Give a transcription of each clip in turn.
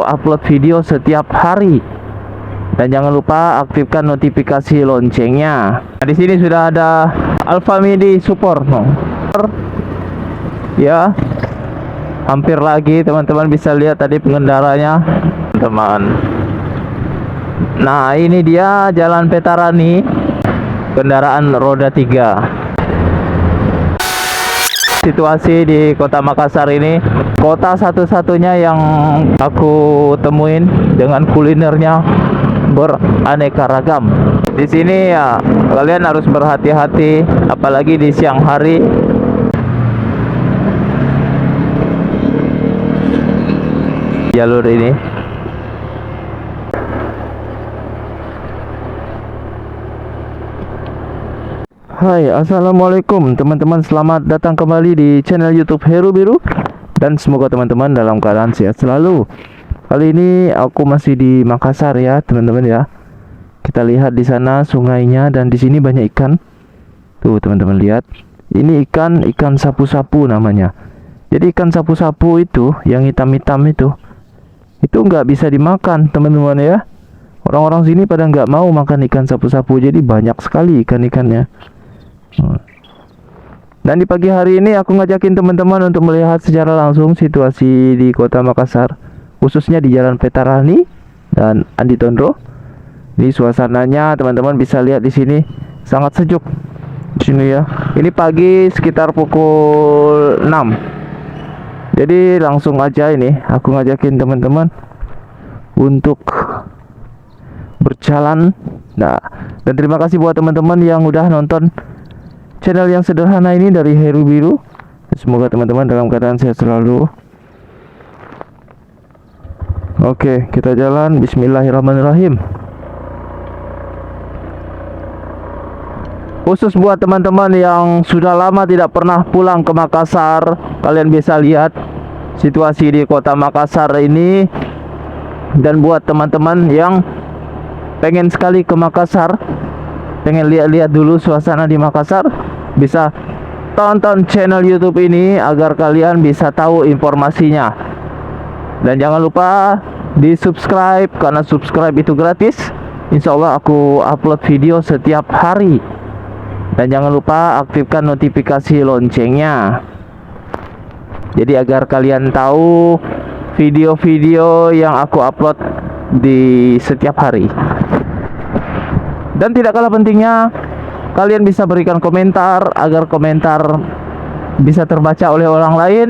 upload video setiap hari. Dan jangan lupa aktifkan notifikasi loncengnya. Nah, di sini sudah ada Alfa Midi Support. Ya, hampir lagi teman-teman bisa lihat tadi pengendaranya, teman. Nah, ini dia Jalan Petarani, kendaraan roda 3. Situasi di Kota Makassar ini kota satu-satunya yang aku temuin dengan kulinernya beraneka ragam. Di sini ya kalian harus berhati-hati, apalagi di siang hari. Jalur ini. Hai, assalamualaikum teman-teman, selamat datang kembali di channel YouTube Heru Biru, dan semoga teman-teman dalam keadaan sehat selalu. Kali ini aku masih di Makassar ya teman-teman ya. Kita lihat di sana sungainya, dan di sini banyak ikan. Tuh teman-teman lihat, ini ikan sapu-sapu namanya. Jadi ikan sapu-sapu itu yang hitam-hitam itu nggak bisa dimakan teman-teman ya. Orang-orang sini pada nggak mau makan ikan sapu-sapu, jadi banyak sekali ikan-ikannya. Dan di pagi hari ini aku ngajakin teman-teman untuk melihat secara langsung situasi di Kota Makassar, khususnya di Jalan Petarani dan Andi Tondro. Ini suasananya teman-teman bisa lihat di sini sangat sejuk di sini ya. Ini pagi sekitar pukul 6. Jadi langsung aja ini aku ngajakin teman-teman untuk berjalan. Nah, dan terima kasih buat teman-teman yang udah nonton channel yang sederhana ini dari Heru Biru. Semoga teman-teman dalam keadaan sehat selalu. Oke, kita jalan. Bismillahirrahmanirrahim. Khusus buat teman-teman yang sudah lama tidak pernah pulang ke Makassar, kalian bisa lihat situasi di Kota Makassar ini. Dan buat teman-teman yang pengen sekali ke Makassar, pengen lihat-lihat dulu suasana di Makassar, bisa tonton channel YouTube ini agar kalian bisa tahu informasinya. Dan jangan lupa di subscribe, karena subscribe itu gratis. Insya Allah aku upload video setiap hari. Dan jangan lupa aktifkan notifikasi loncengnya, jadi agar kalian tahu video-video yang aku upload di setiap hari. Dan tidak kalah pentingnya, kalian bisa berikan komentar agar komentar bisa terbaca oleh orang lain.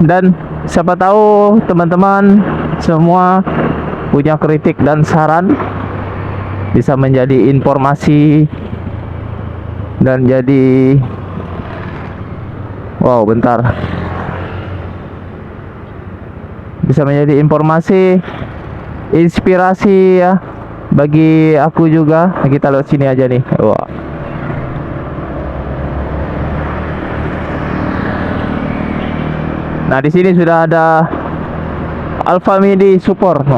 Dan siapa tahu teman-teman semua punya kritik dan saran, bisa menjadi informasi dan jadi bisa menjadi informasi, inspirasi ya bagi aku juga. Kita lewat sini aja nih. Wah. Nah, di sini sudah ada Alfa Midi Support.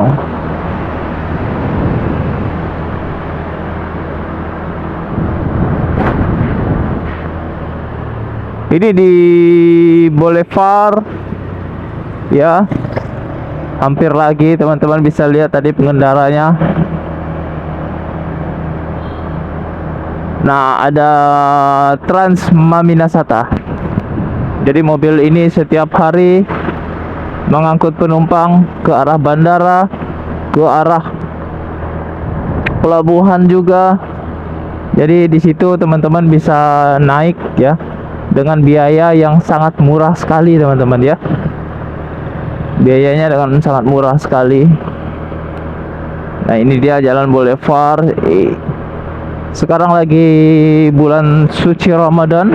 Ini di Boulevard ya. Hampir lagi teman-teman bisa lihat tadi pengendaranya. Nah, ada Trans Maminasata. Jadi mobil ini setiap hari mengangkut penumpang ke arah bandara, ke arah pelabuhan juga. Jadi di situ teman-teman bisa naik ya dengan biaya yang sangat murah sekali teman-teman ya. Biayanya dengan sangat murah sekali. Nah, ini dia Jalan Boulevard. Sekarang lagi bulan suci Ramadan.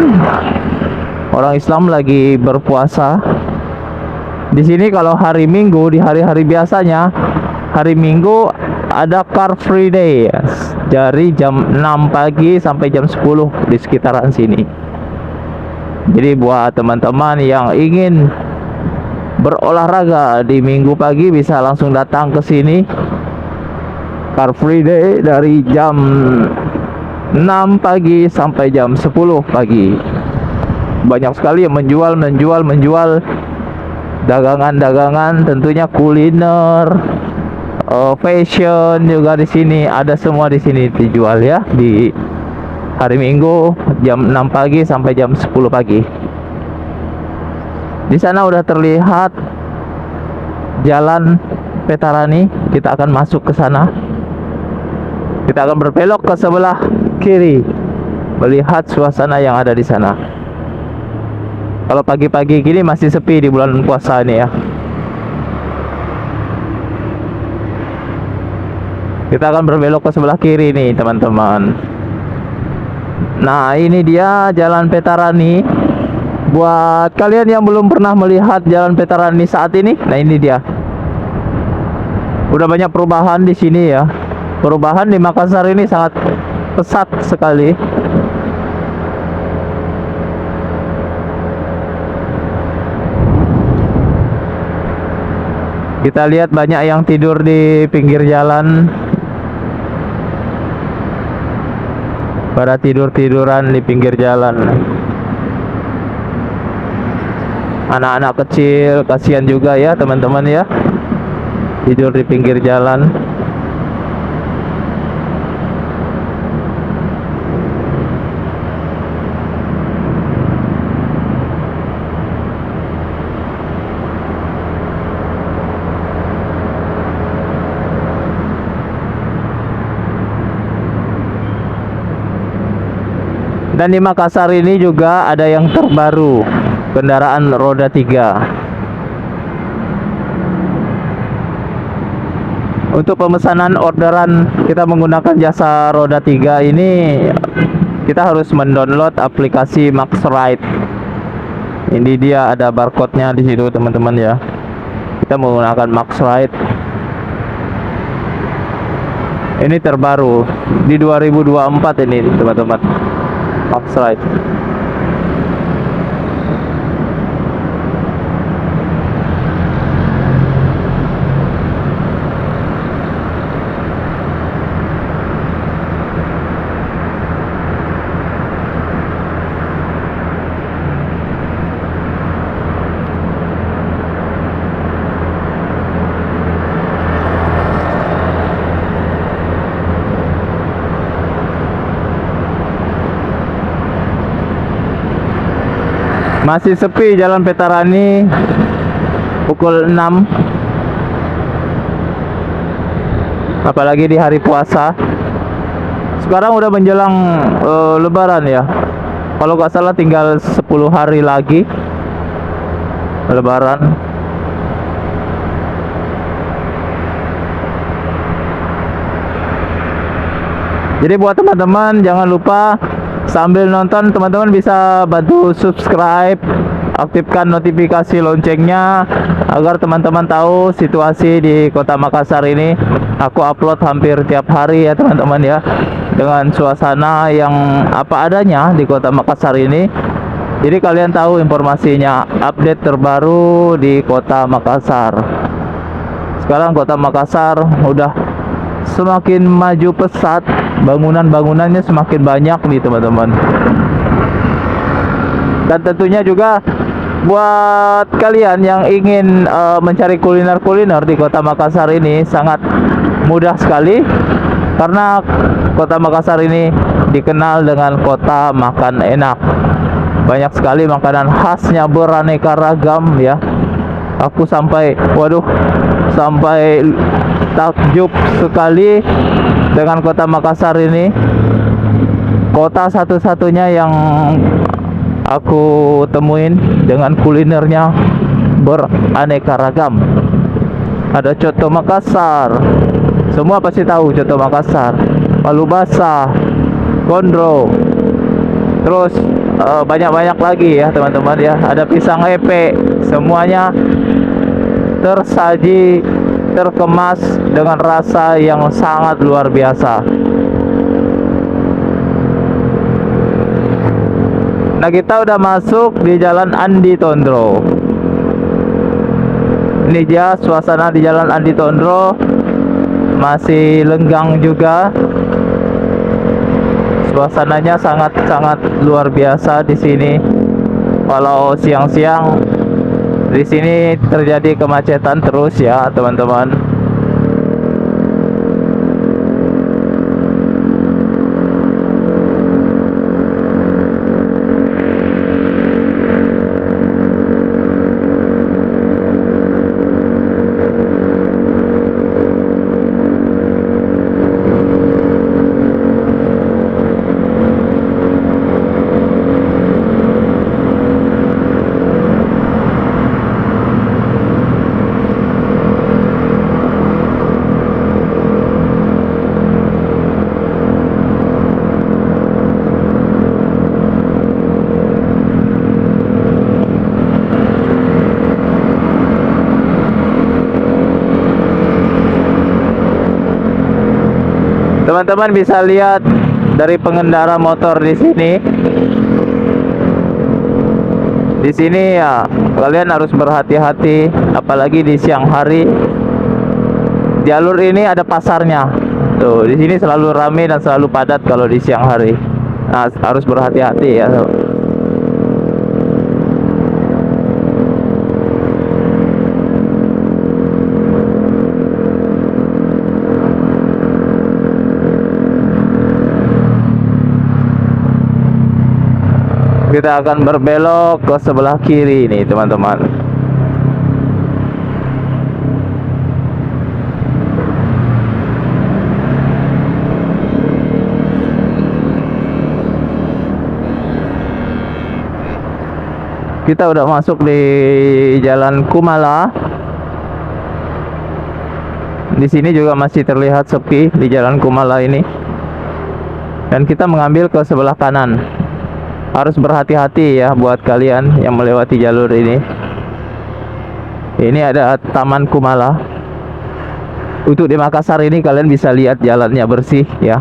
Orang Islam lagi berpuasa. Di sini kalau hari Minggu, di hari-hari biasanya, hari Minggu ada Car Free Day ya, dari jam 6 pagi sampai jam 10 di sekitaran sini. Jadi buat teman-teman yang ingin berolahraga di Minggu pagi bisa langsung datang ke sini. Car Free Day dari jam 6 pagi sampai jam 10 pagi. Banyak sekali yang menjual dagangan-dagangan, tentunya kuliner, fashion juga di sini ada, semua di sini dijual ya, di hari Minggu jam 6 pagi sampai jam 10 pagi. Di sana udah terlihat jalan Petarani, kita akan masuk ke sana. Kita akan berbelok ke sebelah kiri, melihat suasana yang ada di sana. Kalau pagi-pagi gini masih sepi di bulan puasa ini ya. Kita akan berbelok ke sebelah kiri nih teman-teman. Nah ini dia Jalan Petarani. Buat kalian yang belum pernah melihat Jalan Petarani saat ini, nah ini dia. Udah banyak perubahan di sini ya. Perubahan di Makassar ini sangat pesat sekali. Kita lihat banyak yang tidur di pinggir jalan. Pada tidur-tiduran di pinggir jalan. Anak-anak kecil, kasihan juga ya teman-teman ya, tidur di pinggir jalan. Dan di Makassar ini juga ada yang terbaru, kendaraan roda 3. Untuk pemesanan orderan kita menggunakan jasa roda 3 ini, kita harus mendownload aplikasi Maxride. Ini dia, ada barcode-nya di situ teman-teman ya. Kita menggunakan Maxride. Ini terbaru di 2024 ini teman-teman. Maxride. Masih sepi Jalan Petarani pukul 6, apalagi di hari puasa. Sekarang udah menjelang Lebaran ya. Kalau nggak salah tinggal 10 hari lagi Lebaran. Jadi buat teman-teman jangan lupa sambil nonton teman-teman bisa bantu subscribe, aktifkan notifikasi loncengnya agar teman-teman tahu situasi di Kota Makassar ini. Aku upload hampir tiap hari ya teman-teman ya, dengan suasana yang apa adanya di Kota Makassar ini. Jadi kalian tahu informasinya, update terbaru di Kota Makassar. Sekarang Kota Makassar udah semakin maju pesat, bangunan-bangunannya semakin banyak nih teman-teman. Dan tentunya juga buat kalian yang ingin mencari kuliner-kuliner di Kota Makassar ini sangat mudah sekali, karena Kota Makassar ini dikenal dengan kota makan enak. Banyak sekali makanan khasnya, beraneka ragam ya. Aku sampai takjub sekali dengan Kota Makassar ini. Kota satu-satunya yang aku temuin dengan kulinernya beraneka ragam. Ada coto Makassar, semua pasti tahu coto Makassar, palu basah, gondro, terus banyak-banyak lagi ya teman-teman ya. Ada pisang epe, semuanya tersaji, terkemas dengan rasa yang sangat luar biasa. Nah kita udah masuk di Jalan Andi Tondro. Ini dia suasana di Jalan Andi Tondro, masih lenggang juga. Suasananya sangat-sangat luar biasa di sini. Kalau siang-siang Di sini terjadi kemacetan terus ya, teman-teman. Teman-teman bisa lihat dari pengendara motor di sini. Di sini ya kalian harus berhati-hati, apalagi di siang hari. Jalur ini ada pasarnya. Tuh, di sini selalu ramai dan selalu padat kalau di siang hari. Nah, harus berhati-hati ya. Kita akan berbelok ke sebelah kiri nih, teman-teman. Kita udah masuk di Jalan Kumala. Di sini juga masih terlihat sepi di Jalan Kumala ini. Dan kita mengambil ke sebelah kanan. Harus berhati-hati ya buat kalian yang melewati jalur ini. Ini ada Taman Kumala. Untuk di Makassar ini kalian bisa lihat jalannya bersih ya.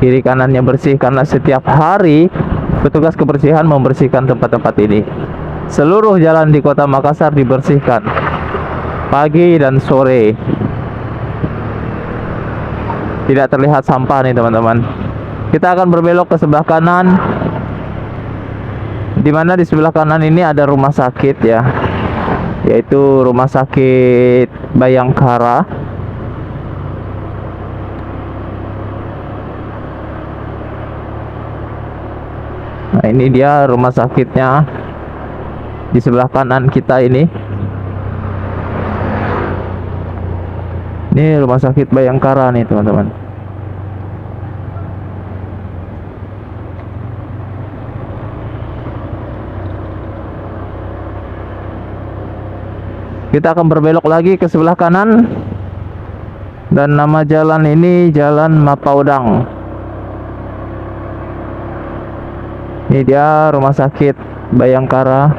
Kiri kanannya bersih karena setiap hari petugas kebersihan membersihkan tempat-tempat ini. Seluruh jalan di Kota Makassar dibersihkan pagi dan sore. Tidak terlihat sampah nih, teman-teman. Kita akan berbelok ke sebelah kanan. Di mana di sebelah kanan ini ada rumah sakit ya, yaitu Rumah Sakit Bayangkara. Nah, ini dia rumah sakitnya di sebelah kanan kita ini. Ini Rumah Sakit Bayangkara nih, teman-teman. Kita akan berbelok lagi ke sebelah kanan. Dan nama jalan ini Jalan Mapaudang. Ini dia Rumah Sakit Bayangkara.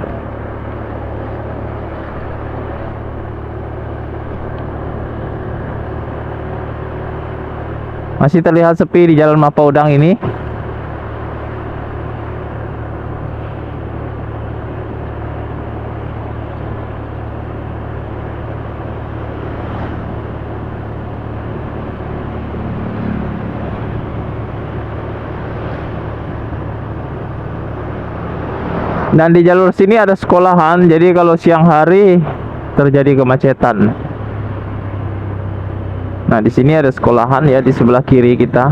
Masih terlihat sepi di Jalan Mapaudang ini. Dan di jalur sini ada sekolahan, jadi kalau siang hari terjadi kemacetan. Nah, di sini ada sekolahan ya di sebelah kiri kita.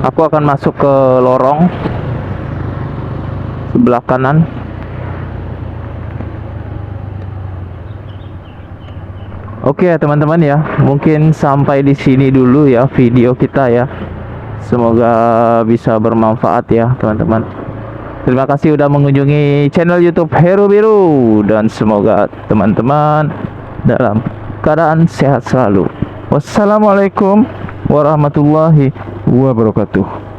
Aku akan masuk ke lorong sebelah kanan. Oke ya teman-teman ya, mungkin sampai di sini dulu ya video kita ya. Semoga bisa bermanfaat ya teman-teman. Terima kasih udah mengunjungi channel YouTube Heru Biru, dan semoga teman-teman dalam keadaan sehat selalu. Wassalamualaikum warahmatullahi wabarakatuh.